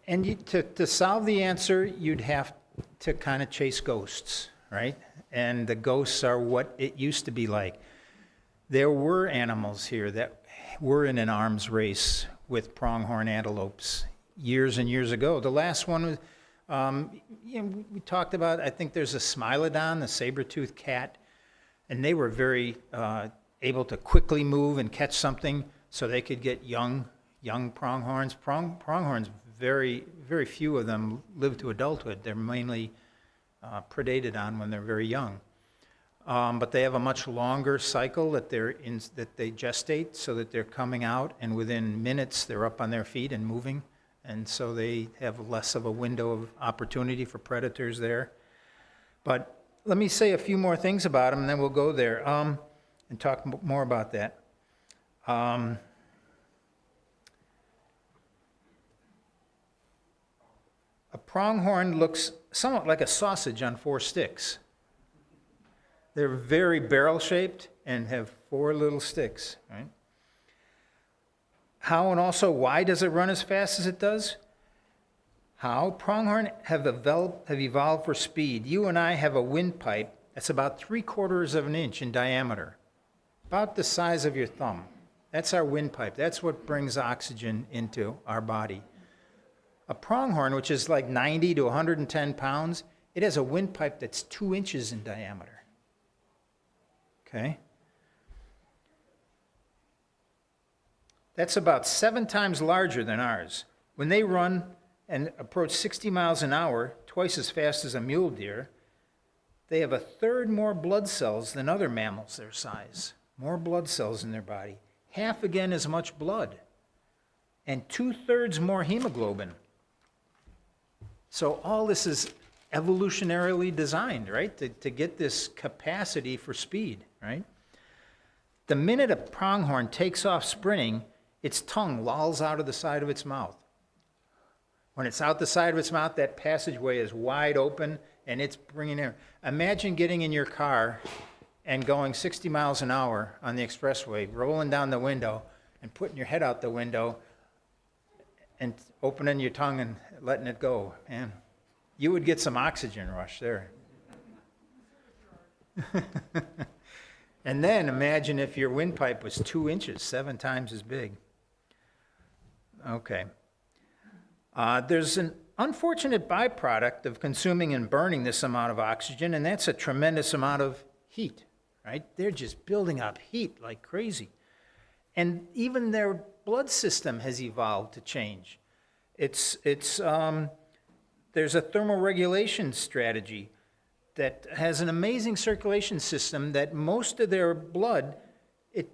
And to solve the answer, you'd have to kind of chase ghosts, right? And the ghosts are what it used to be like. There were animals here that were in an arms race with pronghorn antelopes years and years ago. The last one was, we talked about, I think there's a Smilodon, the saber-toothed cat, and they were very able to quickly move and catch something so they could get young pronghorns. Pronghorns, very, very few of them live to adulthood. They're mainly predated on when they're very young. But they have a much longer cycle that they gestate, so that they're coming out, and within minutes they're up on their feet and moving, and so they have less of a window of opportunity for predators there. But let me say a few more things about them, and then we'll go there and talk more about that. A pronghorn looks somewhat like a sausage on 4 sticks. They're very barrel-shaped and have 4 little sticks, right? How and also why does it run as fast as it does? How? Pronghorn have evolved for speed. You and I have a windpipe that's about 3/4 of an inch in diameter, about the size of your thumb. That's our windpipe. That's what brings oxygen into our body. A pronghorn, which is like 90 to 110 pounds, it has a windpipe that's 2 inches in diameter. Okay? That's about 7 times larger than ours. When they run and approach 60 miles an hour, twice as fast as a mule deer, they have 1/3 more blood cells than other mammals their size. More blood cells in their body. Half again as much blood. And 2/3 more hemoglobin. So all this is evolutionarily designed, right, to get this capacity for speed, right? The minute a pronghorn takes off sprinting, its tongue lolls out of the side of its mouth. When it's out the side of its mouth, that passageway is wide open, and it's bringing air. Imagine getting in your car and going 60 miles an hour on the expressway, rolling down the window and putting your head out the window and opening your tongue and letting it go. Man, you would get some oxygen rush there. And then imagine if your windpipe was 2 inches, 7 times as big. Okay. There's an unfortunate byproduct of consuming and burning this amount of oxygen, and that's a tremendous amount of heat, right? They're just building up heat like crazy. And even their blood system has evolved to change. There's a thermoregulation strategy that has an amazing circulation system that most of their blood, it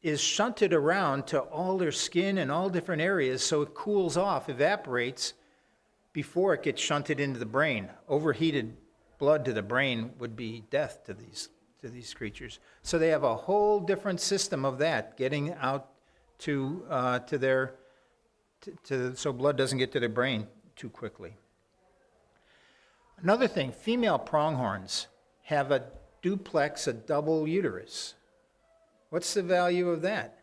is shunted around to all their skin and all different areas, so it cools off, evaporates before it gets shunted into the brain. Overheated blood to the brain would be death to to these creatures. So they have a whole different system of that, getting out to their, so blood doesn't get to their brain too quickly. Another thing, female pronghorns have a duplex, a double uterus. What's the value of that?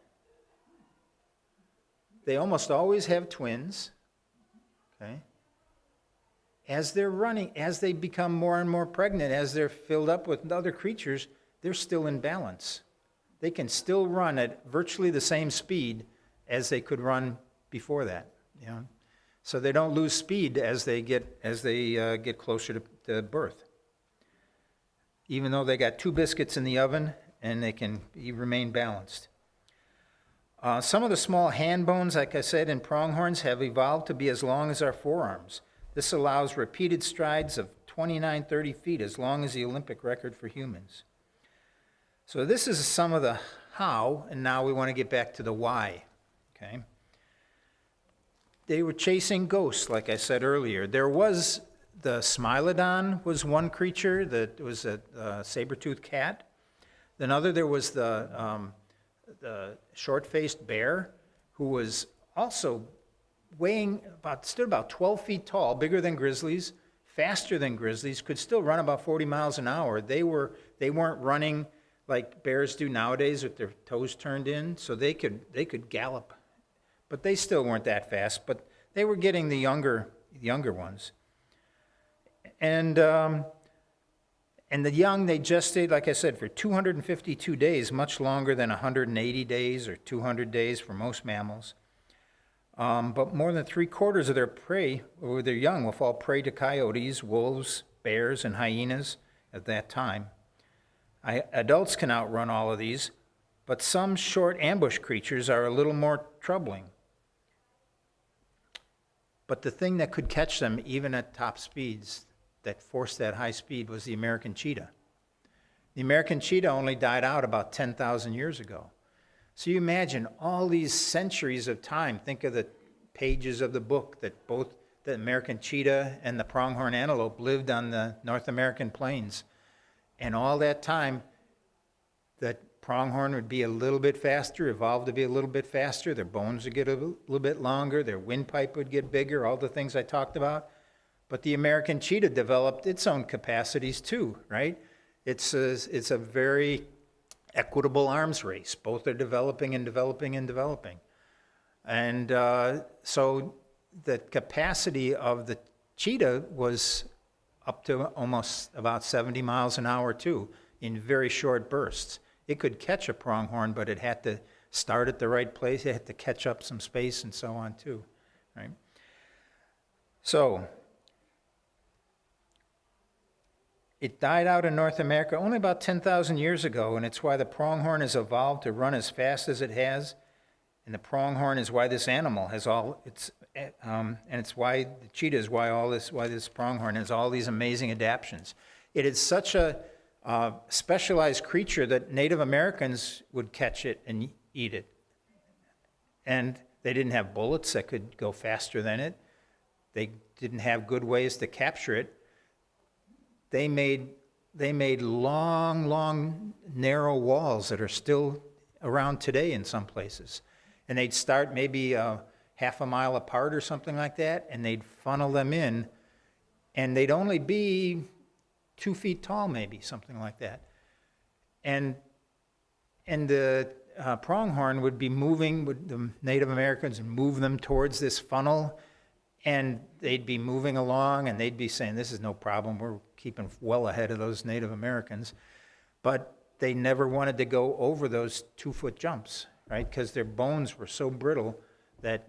They almost always have twins, okay? As they're running, as they become more and more pregnant, as they're filled up with other creatures, they're still in balance. They can still run at virtually the same speed as they could run before that, you know? So they don't lose speed as they get closer to birth. Even though they got 2 biscuits in the oven, and they can remain balanced. Some of the small hand bones, like I said, in pronghorns have evolved to be as long as our forearms. This allows repeated strides of 29, 30 feet, as long as the Olympic record for humans. So this is some of the how, and now we want to get back to the why, okay? They were chasing ghosts, like I said earlier. There was, the Smilodon was one creature that was a saber-toothed cat. Another, there was the short-faced bear, who was also stood about 12 feet tall, bigger than grizzlies, faster than grizzlies, could still run about 40 miles an hour. They weren't running like bears do nowadays with their toes turned in, so they could gallop. But they still weren't that fast, but they were getting the younger ones. And the young, they gestate, like I said, for 252 days, much longer than 180 days or 200 days for most mammals. But more than 3/4 of their prey, or their young, will fall prey to coyotes, wolves, bears, and hyenas at that time. Adults can outrun all of these, but some short ambush creatures are a little more troubling. But the thing that could catch them, even at top speeds, that forced that high speed, was the American cheetah. The American cheetah only died out about 10,000 years ago. So you imagine all these centuries of time. Think of the pages of the book that both the American cheetah and the pronghorn antelope lived on the North American plains. And all that time, that pronghorn would be a little bit faster, evolve to be a little bit faster, their bones would get a little bit longer, their windpipe would get bigger, all the things I talked about. But the American cheetah developed its own capacities too, right? It's a very equitable arms race. Both are developing and developing and developing. And so the capacity of the cheetah was up to almost about 70 miles an hour too, in very short bursts. It could catch a pronghorn, but it had to start at the right place. It had to catch up some space and so on too, right? So it died out in North America only about 10,000 years ago, and it's why the pronghorn has evolved to run as fast as it has. And the pronghorn is why this animal has all its, and it's why the cheetah is why this pronghorn has all these amazing adaptations. It is such a specialized creature that Native Americans would catch it and eat it. And they didn't have bullets that could go faster than it. They didn't have good ways to capture it. They made long, narrow walls that are still around today in some places. And they'd start maybe half a mile apart or something like that, and they'd funnel them in, and they'd only be 2 feet tall, maybe, something like that. And the pronghorn would be moving with the Native Americans and move them towards this funnel, and they'd be moving along, and they'd be saying, this is no problem, we're keeping well ahead of those Native Americans. But they never wanted to go over those 2-foot jumps, right? Because their bones were so brittle that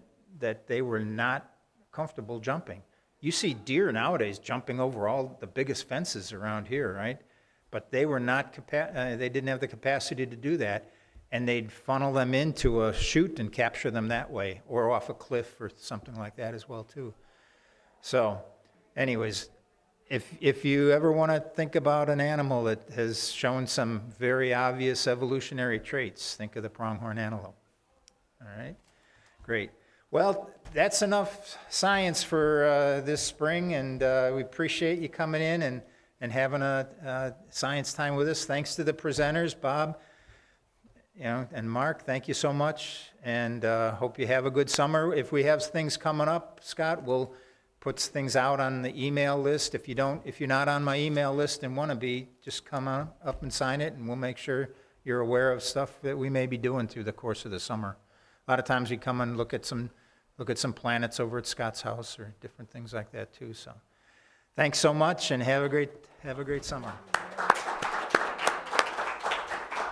they were not comfortable jumping. You see deer nowadays jumping over all the biggest fences around here, right? But they were not, they didn't have the capacity to do that, and they'd funnel them into a chute and capture them that way, or off a cliff or something like that as well too. So, anyways, if you ever want to think about an animal that has shown some very obvious evolutionary traits, think of the pronghorn antelope. All right, great. Well, that's enough science for this spring, and we appreciate you coming in and having a science time with us. Thanks to the presenters, Bob, and Mark, thank you so much, and hope you have a good summer. If we have things coming up, Scott, we'll put things out on the email list. If you're not on my email list and want to be, just come on up and sign it, and we'll make sure you're aware of stuff that we may be doing through the course of the summer. A lot of times we come and look at some planets over at Scott's house or different things like that too. So, thanks so much, and have a great summer.